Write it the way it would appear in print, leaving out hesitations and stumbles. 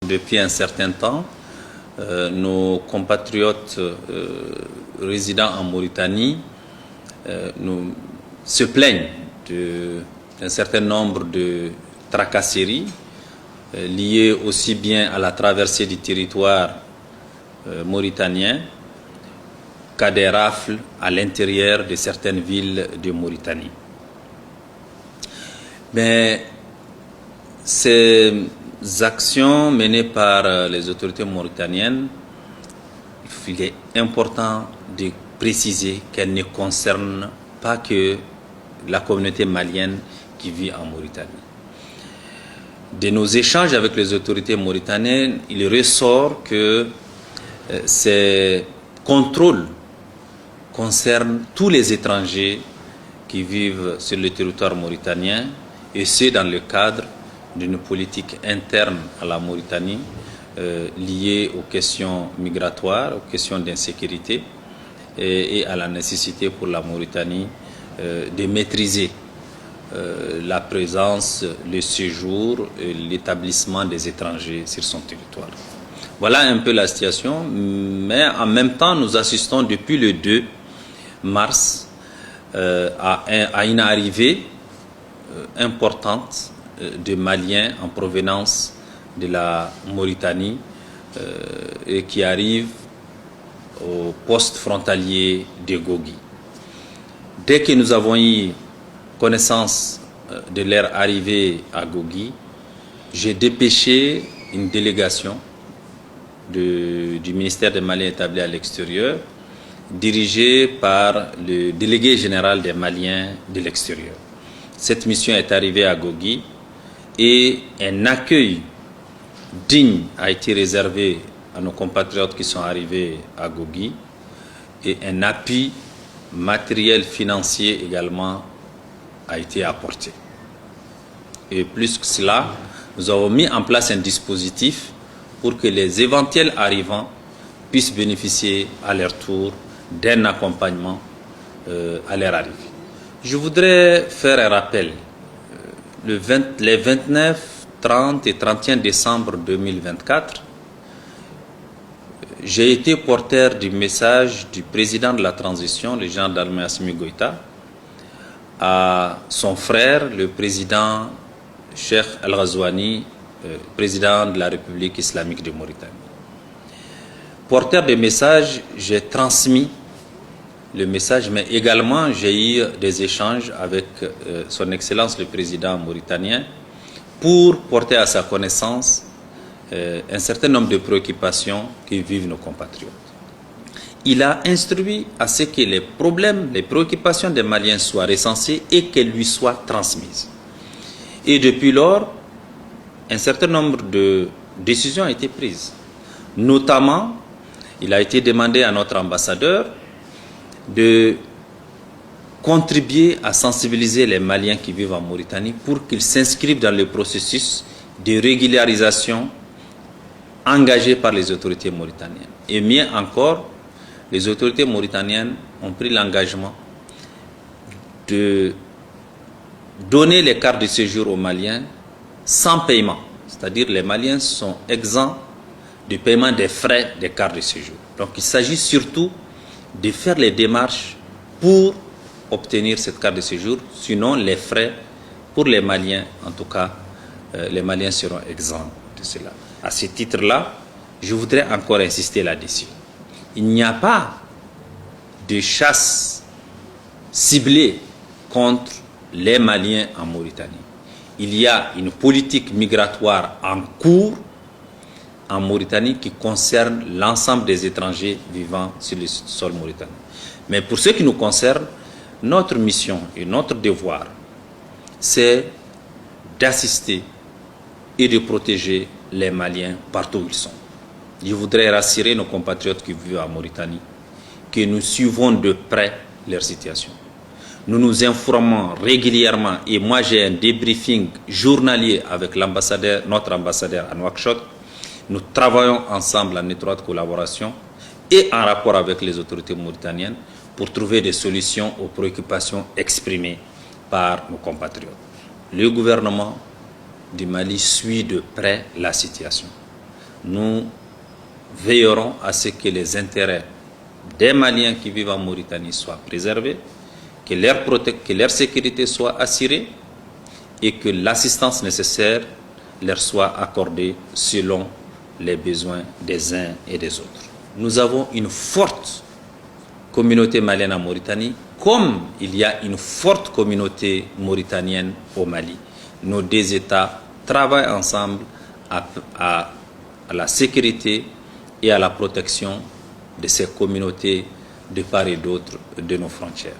Depuis un certain temps, nos compatriotes résidant en Mauritanie se plaignent d'un certain nombre de tracasseries liées aussi bien à la traversée du territoire mauritanien qu'à des rafles à l'intérieur de certaines villes de Mauritanie. Mais ces actions menées par les autorités mauritaniennes, il est important de préciser qu'elles ne concernent pas que la communauté malienne qui vit en Mauritanie. De nos échanges avec les autorités mauritaniennes, il ressort que ces contrôles concernent tous les étrangers qui vivent sur le territoire mauritanien, et ce dans le cadre d'une politique interne à la Mauritanie liée aux questions migratoires, aux questions d'insécurité et à la nécessité pour la Mauritanie de maîtriser la présence, le séjour et l'établissement des étrangers sur son territoire. Voilà un peu la situation, mais en même temps, nous assistons depuis le 2 mars à une arrivée importante de Maliens en provenance de la Mauritanie et qui arrivent au poste frontalier de Gogui. Dès que nous avons eu connaissance de leur arrivée à Gogui, j'ai dépêché une délégation du ministère des Maliens établi à l'extérieur, dirigée par le délégué général des Maliens de l'extérieur. Cette mission est arrivée à Gogui et un accueil digne a été réservé à nos compatriotes qui sont arrivés à Gogui et un appui matériel financier également a été apporté. Et plus que cela, nous avons mis en place un dispositif pour que les éventuels arrivants puissent bénéficier à leur tour d'un accompagnement à leur arrivée. Je voudrais faire un rappel. Les 29, 30 et 31 décembre 2024, j'ai été porteur du message du président de la transition, le général d'armée Assimi Goïta, à son frère, le président Cheikh Al-Ghazouani, président de la République islamique de Mauritanie. Porteur de message, j'ai transmis le message, mais également j'ai eu des échanges avec son Excellence le président mauritanien pour porter à sa connaissance un certain nombre de préoccupations que vivent nos compatriotes. Il a instruit à ce que les problèmes, les préoccupations des Maliens soient recensées et qu'elles lui soient transmises. Et depuis lors, un certain nombre de décisions ont été prises. Notamment, il a été demandé à notre ambassadeur de contribuer à sensibiliser les Maliens qui vivent en Mauritanie pour qu'ils s'inscrivent dans le processus de régularisation engagé par les autorités mauritaniennes. Et mieux encore, les autorités mauritaniennes ont pris l'engagement de donner les cartes de séjour aux Maliens sans paiement. C'est-à-dire les Maliens sont exempts du paiement des frais des cartes de séjour. Donc il s'agit surtout de faire les démarches pour obtenir cette carte de séjour, sinon les frais pour les Maliens, en tout cas, les Maliens seront exempts de cela. À ce titre-là, je voudrais encore insister là-dessus. Il n'y a pas de chasse ciblée contre les Maliens en Mauritanie. Il y a une politique migratoire en cours en Mauritanie qui concerne l'ensemble des étrangers vivant sur le sol mauritanien. Mais pour ce qui nous concerne, notre mission et notre devoir, c'est d'assister et de protéger les Maliens partout où ils sont. Je voudrais rassurer nos compatriotes qui vivent en Mauritanie que nous suivons de près leur situation. Nous nous informons régulièrement et moi j'ai un débriefing journalier avec notre ambassadeur à Nouakchott. Nous travaillons ensemble en étroite collaboration et en rapport avec les autorités mauritaniennes pour trouver des solutions aux préoccupations exprimées par nos compatriotes. Le gouvernement du Mali suit de près la situation. nous veillerons à ce que les intérêts des Maliens qui vivent en Mauritanie soient préservés, que leur sécurité soit assurée et que l'assistance nécessaire leur soit accordée selon les besoins des uns et des autres. Nous avons une forte communauté malienne en Mauritanie, comme il y a une forte communauté mauritanienne au Mali. Nos deux États travaillent ensemble à la sécurité et à la protection de ces communautés de part et d'autre de nos frontières.